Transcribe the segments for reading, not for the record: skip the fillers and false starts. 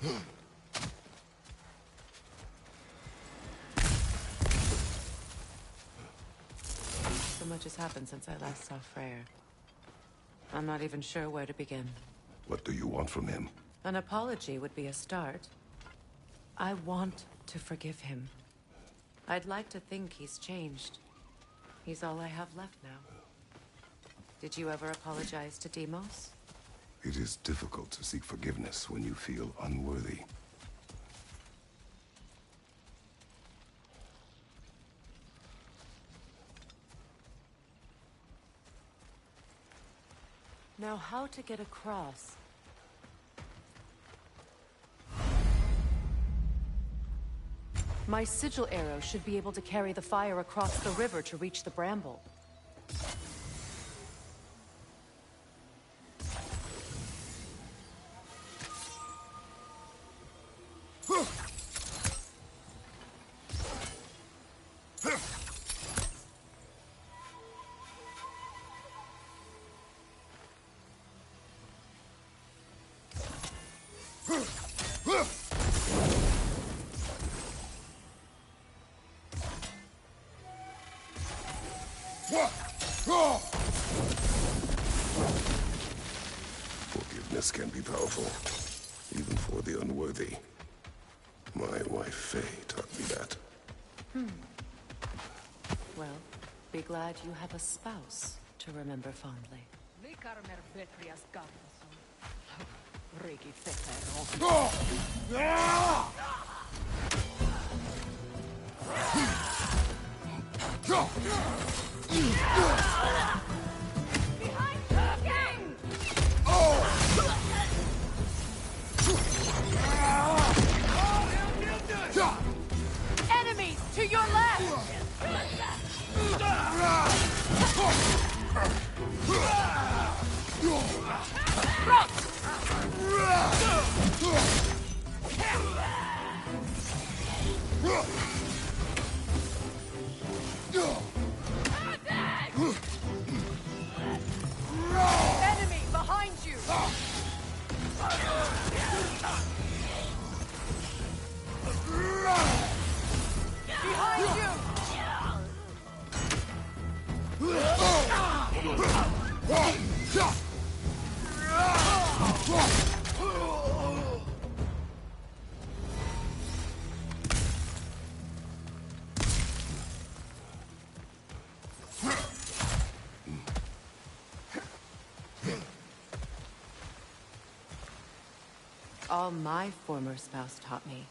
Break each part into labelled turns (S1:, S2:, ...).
S1: So much has happened since I last saw Freyr. I'm not even sure where to begin.
S2: What do you want from him?
S1: An apology would be a start. I want to forgive him. I'd like to think he's changed. He's all I have left now. Did you ever apologize to Deimos?
S2: It is difficult to seek forgiveness when you feel unworthy.
S1: Now, how to get across? My sigil arrow should be able to carry the fire across the river to reach the bramble.
S2: Forgiveness can be powerful, even for the unworthy. My wife Faye taught me that.
S1: Well, be glad you have a spouse to remember fondly. Enemies to your left! Enemy behind you! Behind you! All my former spouse taught me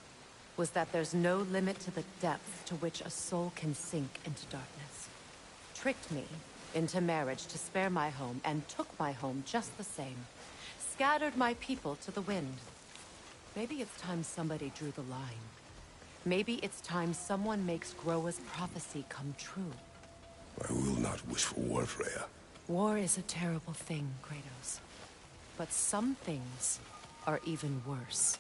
S1: was that there's no limit to the depth to which a soul can sink into darkness. Tricked me into marriage to spare my home and took my home just the same. Scattered my people to the wind. Maybe it's time somebody drew the line. Maybe it's time someone makes Groa's prophecy come true.
S2: I will not wish for war, Freya.
S1: War is a terrible thing, Kratos. But some things are even worse.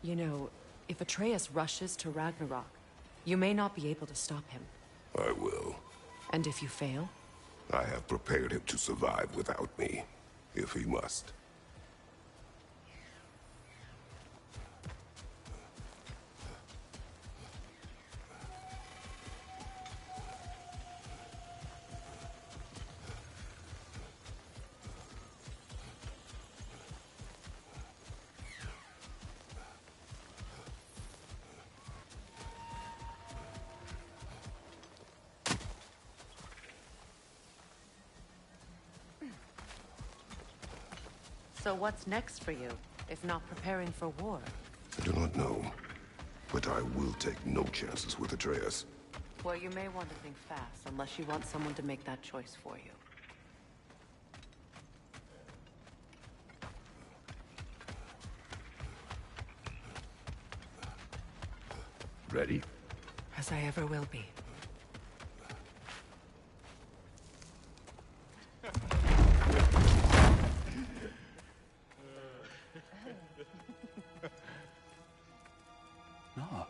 S1: You know, if Atreus rushes to Ragnarok, you may not be able to stop him.
S2: I will.
S1: And if you fail?
S2: I have prepared him to survive without me, if he must.
S1: So what's next for you, if not preparing for war?
S2: I do not know, but I will take no chances with Atreus.
S1: Well, you may want to think fast, unless you want someone to make that choice for you.
S2: Ready?
S1: As I ever will be.
S3: No.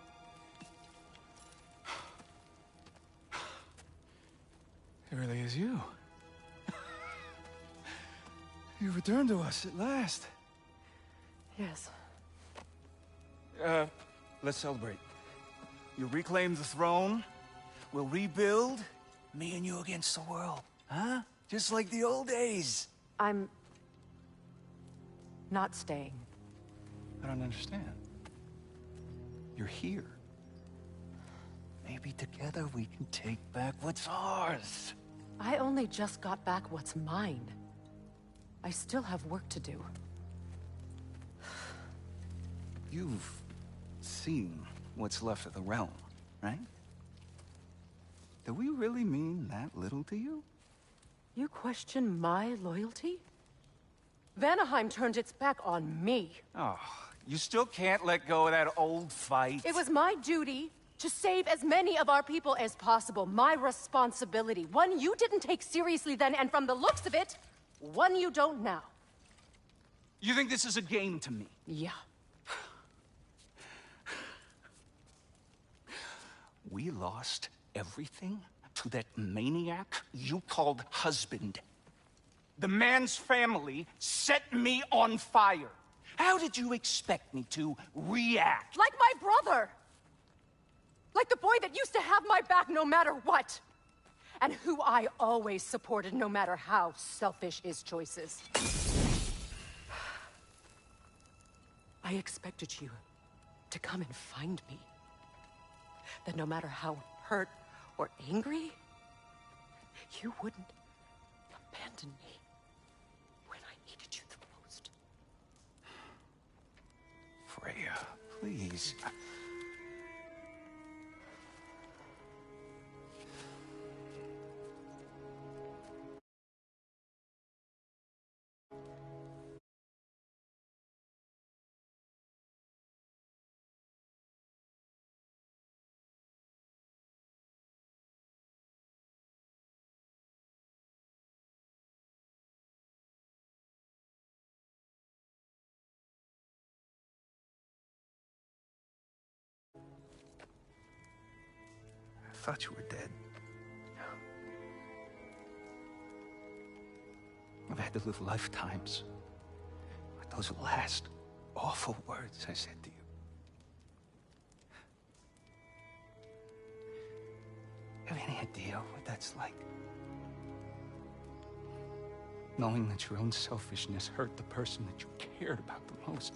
S3: It really is you. You've returned to us at last.
S1: Yes.
S4: Let's celebrate. You reclaim the throne, we'll rebuild, me and you against the world. Huh? Just like the old days.
S1: I'm... not staying.
S4: I don't understand. You're here. Maybe together we can take back what's ours.
S1: I only just got back what's mine. I still have work to do.
S4: You've seen what's left of the realm, right? Do we really mean that little to you?
S1: You question my loyalty? Vanaheim turned its back on me.
S4: Oh, you still can't let go of that old fight?
S1: It was my duty to save as many of our people as possible. My responsibility. One you didn't take seriously then, and from the looks of it, one you don't now.
S4: You think this is a game to me?
S1: Yeah.
S4: We lost everything to that maniac you called husband. The man's family set me on fire. How did you expect me to react?
S1: Like my brother! Like the boy that used to have my back no matter what! And who I always supported no matter how selfish his choices. I expected you to come and find me. That no matter how hurt or angry, you wouldn't abandon me when I needed you the most.
S4: Freya, please. I thought you were dead. I've had to live lifetimes with those last awful words I said to you. Have any idea what that's like? Knowing that your own selfishness hurt the person that you cared about the most.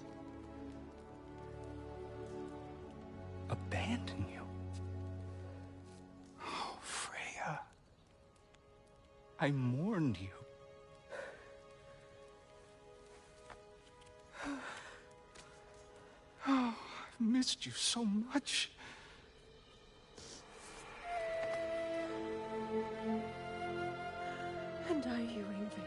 S4: Abandon you. Oh, Freya. I mourned you. Oh, I've missed you so much.
S1: And I you, Ingvi.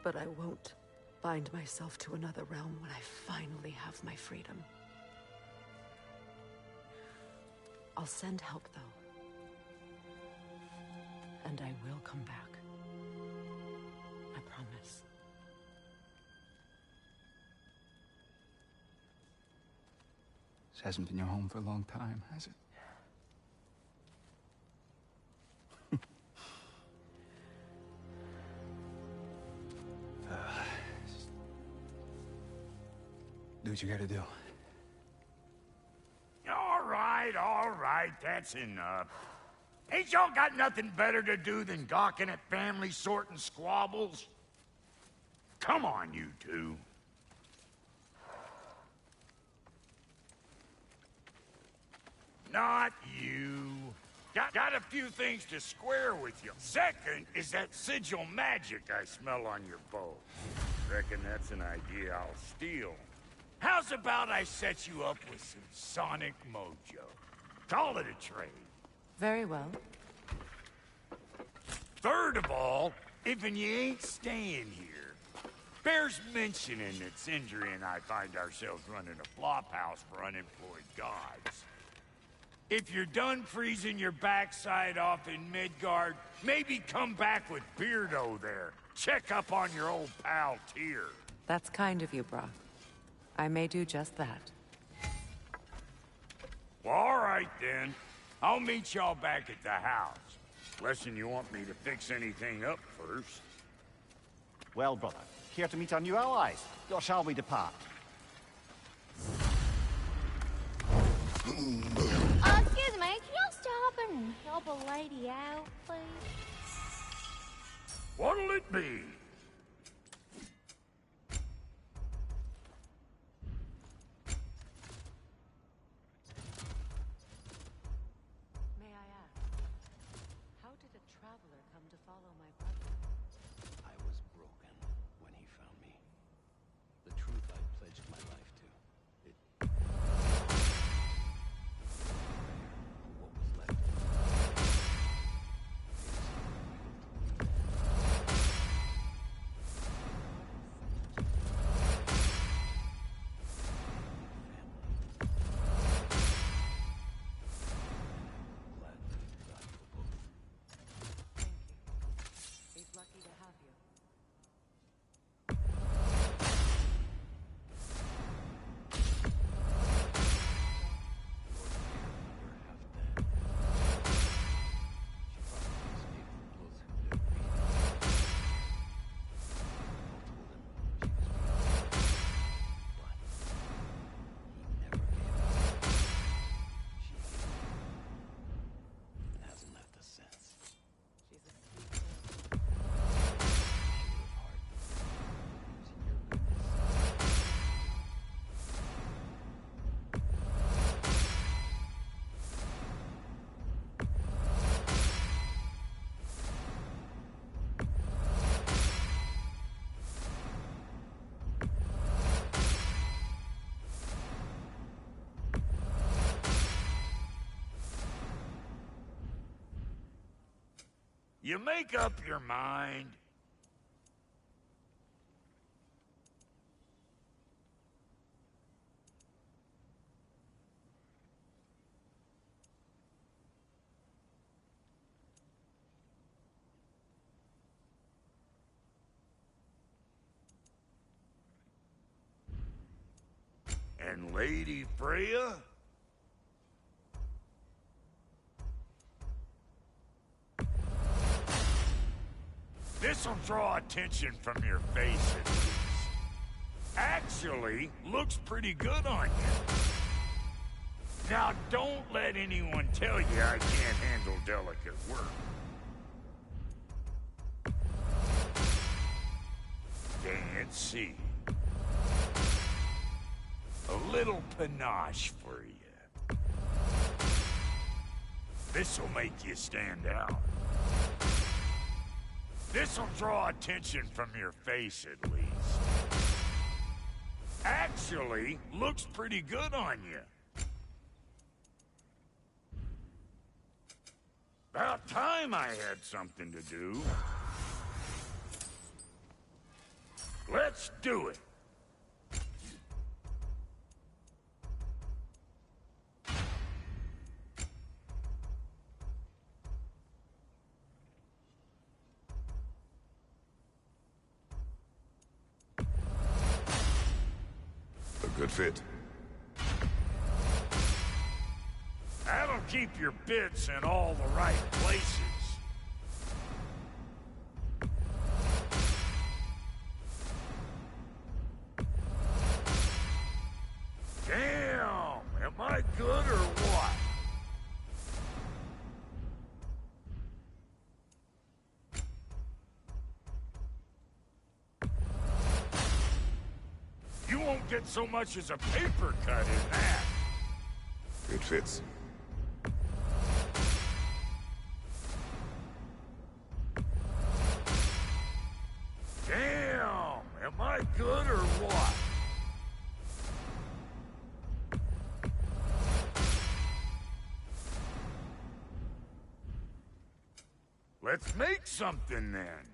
S1: But I won't bind myself to another realm when I finally have my freedom. I'll send help, though. And I will come back. I promise.
S4: This hasn't been your home for a long time, has it? Do what you gotta do.
S5: All right, that's enough. Ain't y'all got nothing better to do than gawking at family sorting squabbles? Come on, you two. Not you. Got a few things to square with you. Second is that sigil magic I smell on your bow. Reckon that's an idea I'll steal. How's about I set you up with some sonic mojo? Call it a trade.
S1: Very well.
S5: Third of all, if you ain't staying here, bears mentioning that Sindri and I find ourselves running a flop house for unemployed gods. If you're done freezing your backside off in Midgard, maybe come back with Beardo there. Check up on your old pal Tyr.
S1: That's kind of you, Brock. I may do just that.
S5: All right. right, then. I'll meet y'all back at the house. Unless you want me to fix anything up first.
S6: Well, brother, here to meet our new allies. Or shall we depart?
S7: Excuse me, can y'all stop and help a lady out, please?
S5: What'll it be?
S1: May I ask, how did a traveler come to follow my brother?
S8: I was broken when he found me. The truth I pledged my life to. It... For what was left of me.
S1: Thank you. He's lucky to have you. She's a sweet girl.
S5: You make up your mind. And Lady Freya? This'll draw attention from your face, at least. Actually, looks pretty good on you. Now, don't let anyone tell you I can't handle delicate work. Can't see. A little panache for you. This'll make you stand out. This'll draw attention from your face, at least. Actually, looks pretty good on you. About time I had something to do. Let's do it.
S2: A good fit.
S5: That'll keep your bits in all the right places. Damn! Am I good or what? You won't get so much as a paper cut in that.
S2: It fits.
S5: Damn! Am I good or what? Let's make something then.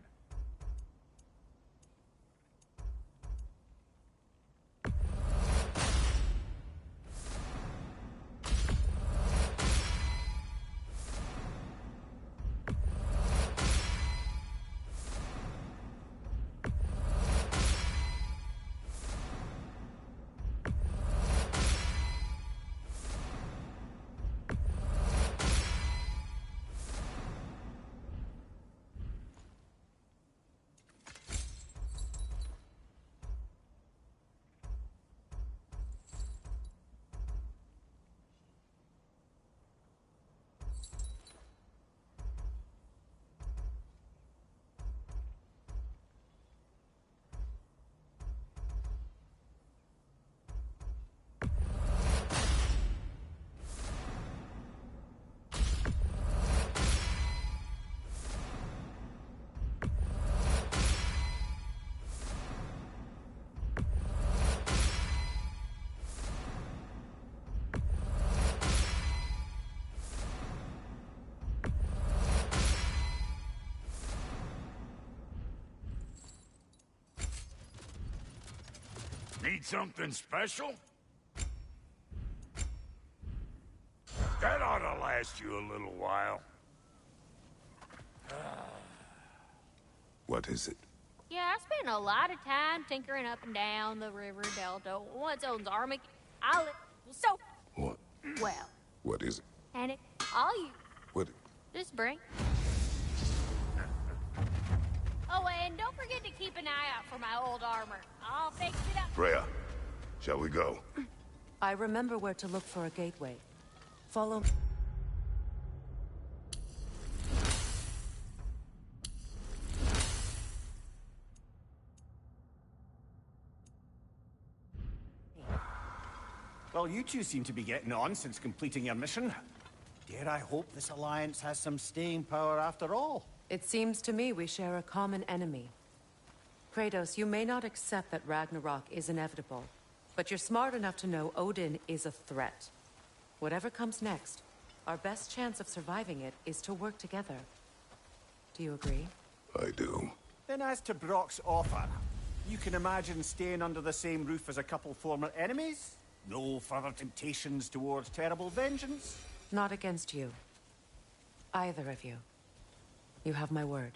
S5: Need something special? That ought to last you a little while.
S2: What is it?
S7: Yeah, I spent a lot of time tinkering up and down the river delta. Once owns Armic, I so
S2: What?
S7: well.
S2: What is it?
S7: And it all you
S2: What?
S7: just bring. Oh, and don't forget to keep an eye out for my old armor. I'll fix it up.
S2: Freya, shall we go?
S1: I remember where to look for a gateway. Follow.
S6: Well, you two seem to be getting on since completing your mission. Dare I hope this alliance has some staying power after all?
S1: It seems to me we share a common enemy. Kratos, you may not accept that Ragnarok is inevitable, but you're smart enough to know Odin is a threat. Whatever comes next, our best chance of surviving it is to work together. Do you agree?
S2: I do.
S6: Then as to Brock's offer, you can imagine staying under the same roof as a couple former enemies? No further temptations towards terrible vengeance?
S1: Not against you. Either of you. You have my word.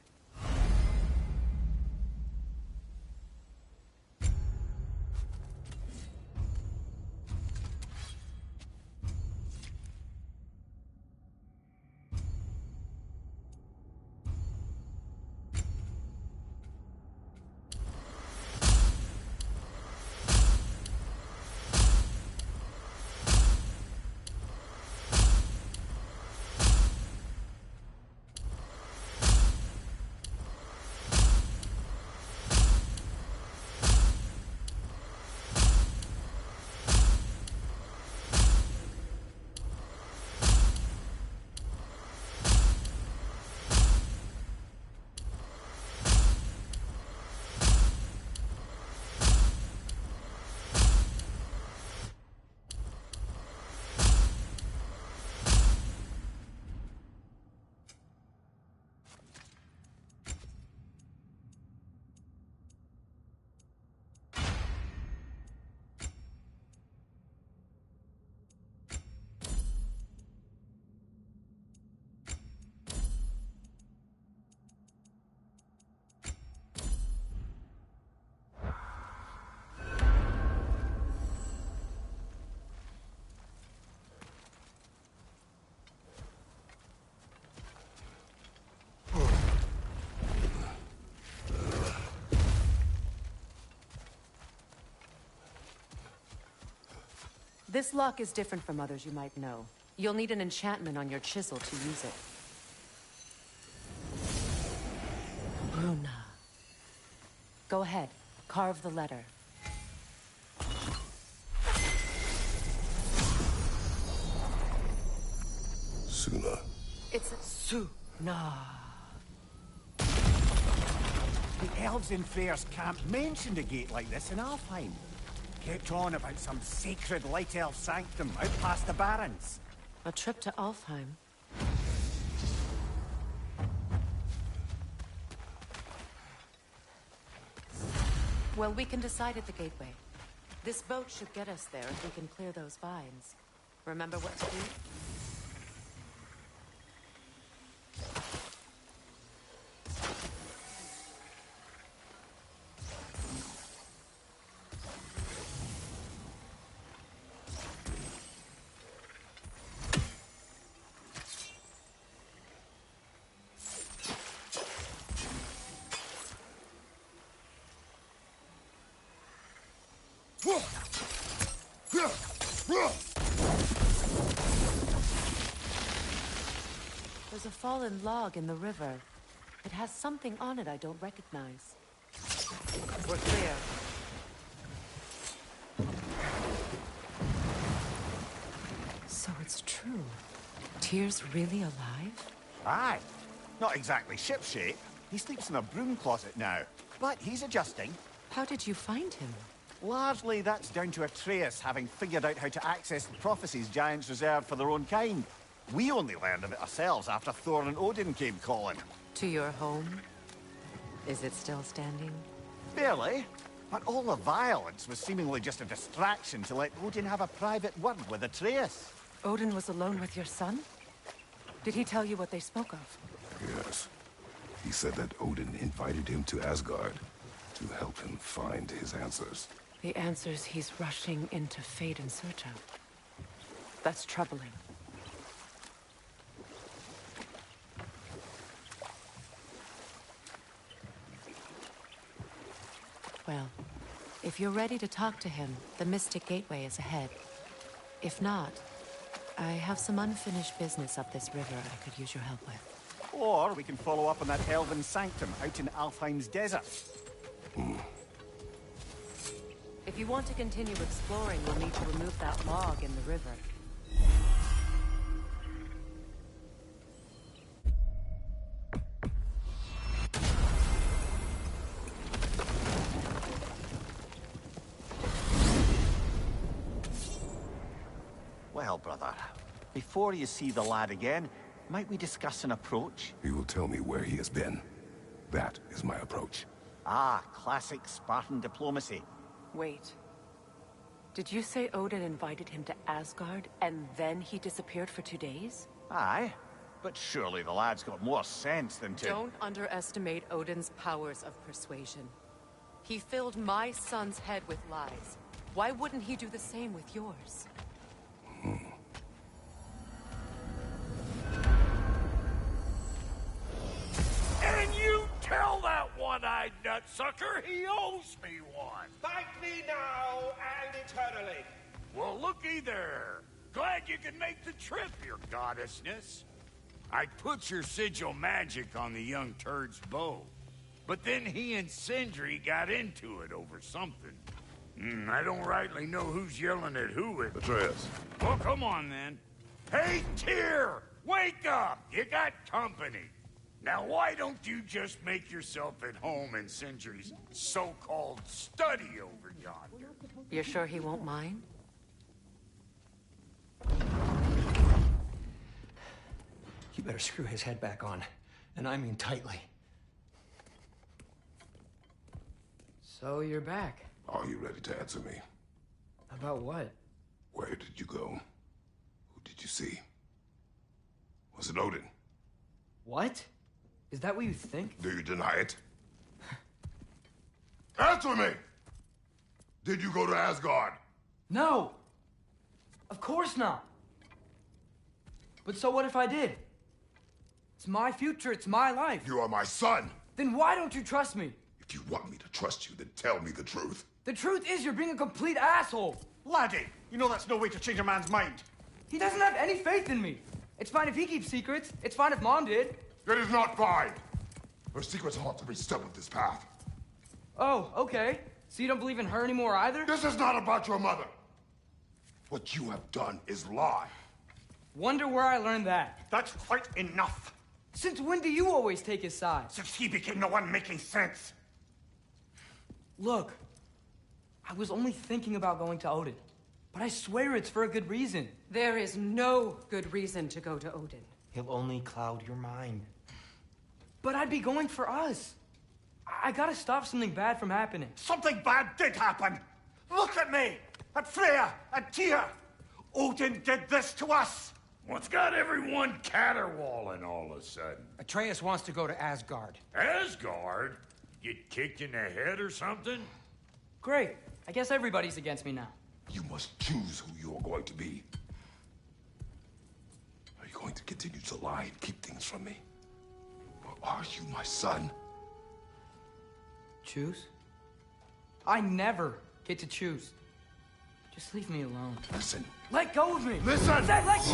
S1: This lock is different from others you might know. You'll need an enchantment on your chisel to use it. Bruna. Go ahead. Carve the letter.
S2: Suna.
S1: It's a Suna.
S6: The elves in Freyr's camp mentioned a gate like this in Alfheim. Kept on about some sacred light elf sanctum out past the Barrens.
S1: A trip to Alfheim. Well, we can decide at the gateway. This boat should get us there if we can clear those vines. Remember what to do? There's a fallen log in the river. It has something on it I don't recognize. We're clear. So it's true. Tyr's really alive?
S6: Aye. Not exactly shipshape. He sleeps in a broom closet now. But he's adjusting.
S1: How did you find him?
S6: Largely that's down to Atreus having figured out how to access the prophecies giants reserved for their own kind. We only learned of it ourselves after Thor and Odin came calling.
S1: To your home? Is it still standing?
S6: Barely. But all the violence was seemingly just a distraction to let Odin have a private word with Atreus.
S1: Odin was alone with your son? Did he tell you what they spoke of?
S2: Yes. He said that Odin invited him to Asgard to help him find his answers.
S1: The answers he's rushing into fate in search of. That's troubling. Well, if you're ready to talk to him, the Mystic Gateway is ahead. If not, I have some unfinished business up this river I could use your help with.
S6: Or we can follow up on that elven sanctum out in Alfheim's desert.
S1: If you want to continue exploring, you'll need to remove that log in the river.
S6: Well, brother, before you see the lad again, might we discuss an approach?
S2: He will tell me where he has been. That is my approach.
S6: Ah, classic Spartan diplomacy.
S1: Wait. Did you say Odin invited him to Asgard, and then he disappeared for 2 days?
S6: Aye, but surely the lad's got more sense than to...
S1: Don't underestimate Odin's powers of persuasion. He filled my son's head with lies. Why wouldn't he do the same with yours?
S5: And you tell that one-eyed nutsucker he owes me one.
S9: Thank me now and eternally.
S5: Well, looky there. Glad you could make the trip, your goddessness. I put your sigil magic on the young turd's bow. But then he and Sindri got into it over something. I don't rightly know who's yelling at who at...
S2: Atreus.
S5: Well, come on, then. Hey, Tyr! Wake up! You got company. Now, why don't you just make yourself at home in Sindri's so-called study over yonder?
S1: You're sure he won't mind?
S10: You better screw his head back on, and I mean tightly.
S3: So you're back.
S2: Are you ready to answer me?
S3: About what?
S2: Where did you go? Who did you see? Was it Odin?
S3: What? Is that what you think?
S2: Do you deny it? Answer me! Did you go to Asgard?
S3: No! Of course not! But so what if I did? It's my future, it's my life.
S2: You are my son!
S3: Then why don't you trust me?
S2: If you want me to trust you, then tell me the truth.
S3: The truth is you're being a complete asshole.
S6: Laddie, you know that's no way to change a man's mind.
S3: He doesn't have any faith in me. It's fine if he keeps secrets. It's fine if Mom did.
S2: It is not fine! Her secrets ought to be stuck with this path.
S3: Oh, okay. So you don't believe in her anymore either?
S2: This is not about your mother. What you have done is lie.
S3: Wonder where I learned that.
S6: That's quite enough.
S3: Since when do you always take his side?
S6: Since he became the one making sense.
S3: Look, I was only thinking about going to Odin, but I swear it's for a good reason.
S1: There is no good reason to go to Odin.
S10: He'll only cloud your mind.
S3: But I'd be going for us. I gotta stop something bad from happening.
S6: Something bad did happen. Look at me, at Freya, at Tyr. Odin did this to us.
S5: What's got everyone caterwauling all of a sudden?
S10: Atreus wants to go to Asgard.
S5: Asgard? Get kicked in the head or something?
S3: Great. I guess everybody's against me now.
S2: You must choose who you are going to be. Are you going to continue to lie and keep things from me? Or are you my son?
S3: Choose? I never get to choose. Just leave me alone.
S2: Listen.
S3: Let go of me!
S2: Listen!
S3: I said let go!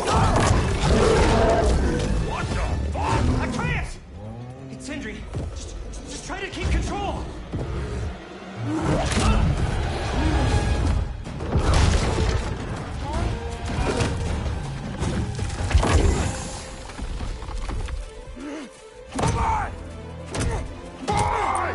S5: What the fuck?
S3: Atreus! It's Sindri. Just try to keep control!
S2: Come on! Boy!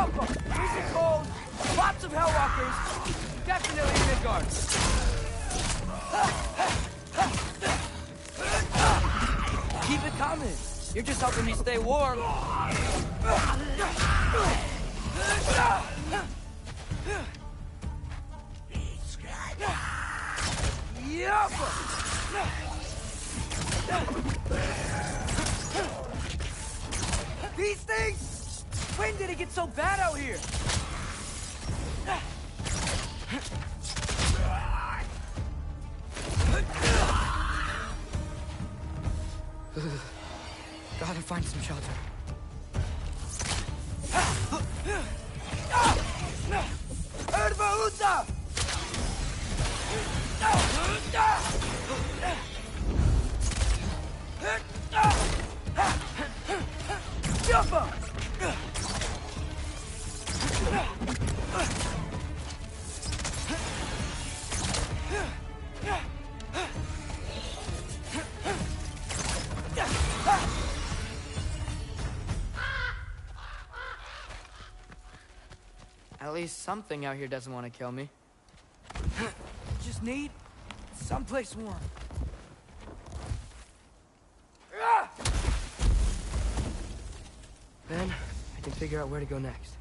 S3: Jump up! Freezing cold! Lots of Hellwalkers! Definitely Midgard! Keep it coming! You're just helping me stay warm! Yup! These things? When did it get so bad out here? Gotta find some shelter. Erva Jump up!
S11: At least something out here doesn't want to kill me.
S3: Just need someplace warm.
S11: Then, I can figure out where to go next.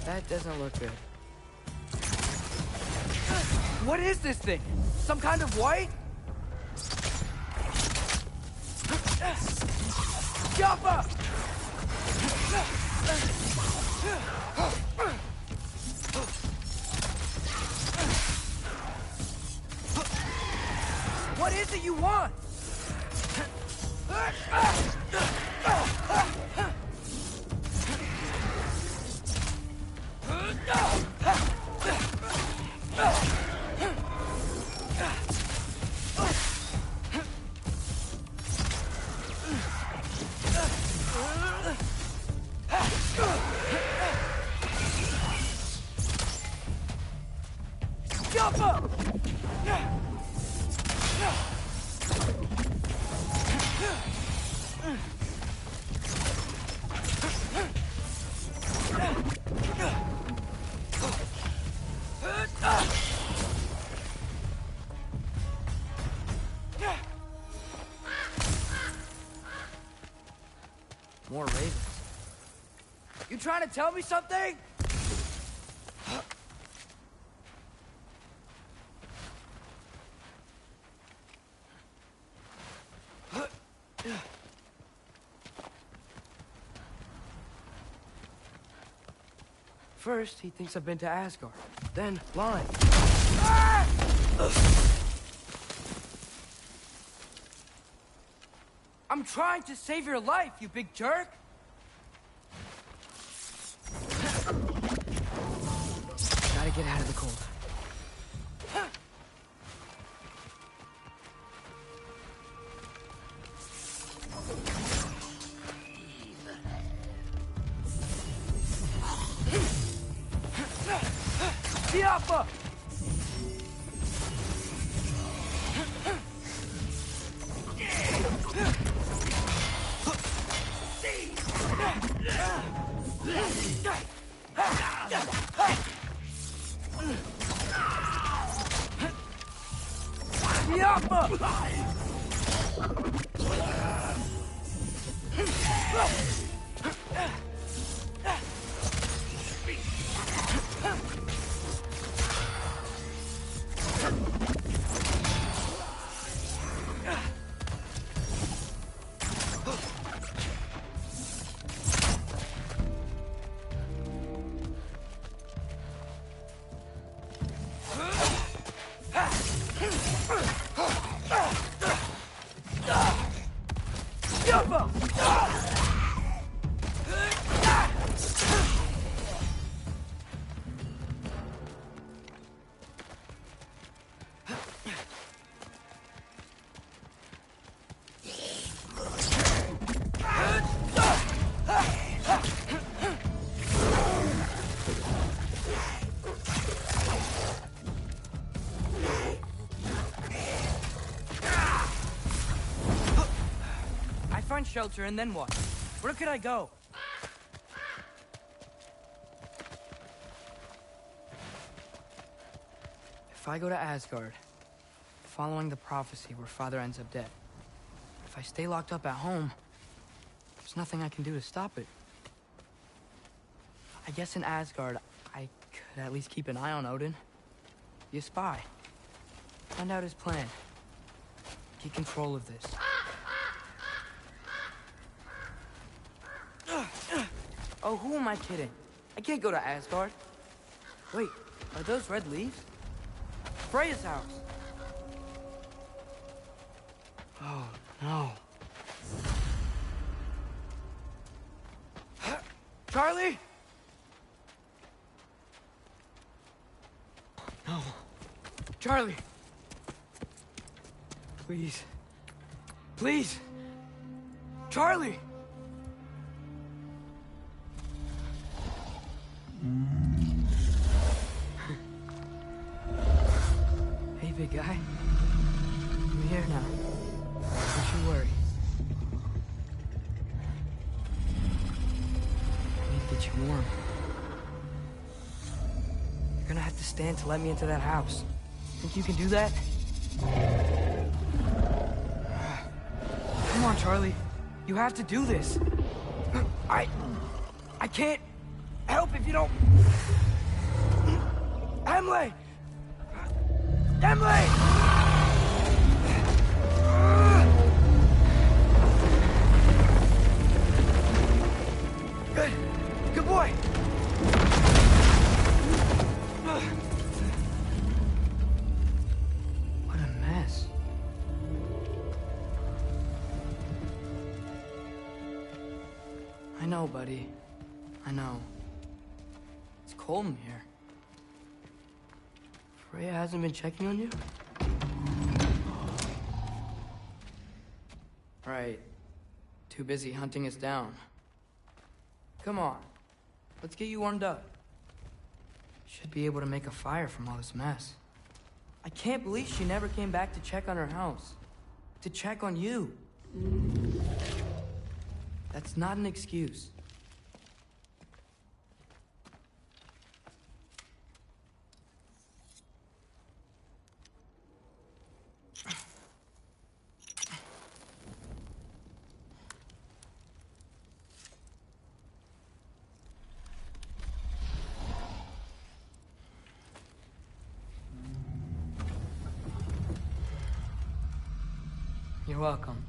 S11: That doesn't look good.
S3: What is this thing? Some kind of white? Jump up! What is it you want? Jump up!
S11: More ravens.
S3: You trying to tell me something?
S11: First, he thinks I've been to Asgard. Then, blind.
S3: I'm trying to save your life, you big jerk!
S11: Gotta get out of the cold.
S3: Diapa!
S11: shelter, and then what? Where could I go? If I go to Asgard, following the prophecy where Father ends up dead, if I stay locked up at home, there's nothing I can do to stop it. I guess in Asgard, I could at least keep an eye on Odin. Be a spy. Find out his plan. Get control of this. Oh, who am I kidding? I can't go to Asgard. Wait, are those red leaves? Freya's house. Oh, no. Charlie? No. Charlie. Please. Please. Charlie. Hey, big guy. I'm here now. Don't you worry. I need to get you warm. You're gonna have to stand to let me into that house. Think you can do that? Come on, Charlie. You have to do this. I can't help if you don't... Emily! Emily! Good. Good boy. What a mess. I know, buddy. I know. It's cold in here. Freya hasn't been checking on you? Right. Too busy hunting us down. Come on. Let's get you warmed up. Should be able to make a fire from all this mess. I can't believe she never came back to check on her house. To check on you. That's not an excuse. You're welcome.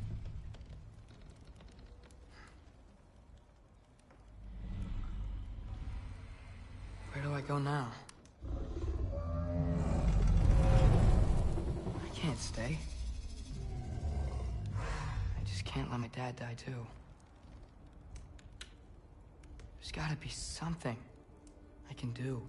S11: Where do I go now? I can't stay. I just can't let my dad die too. There's gotta be something I can do.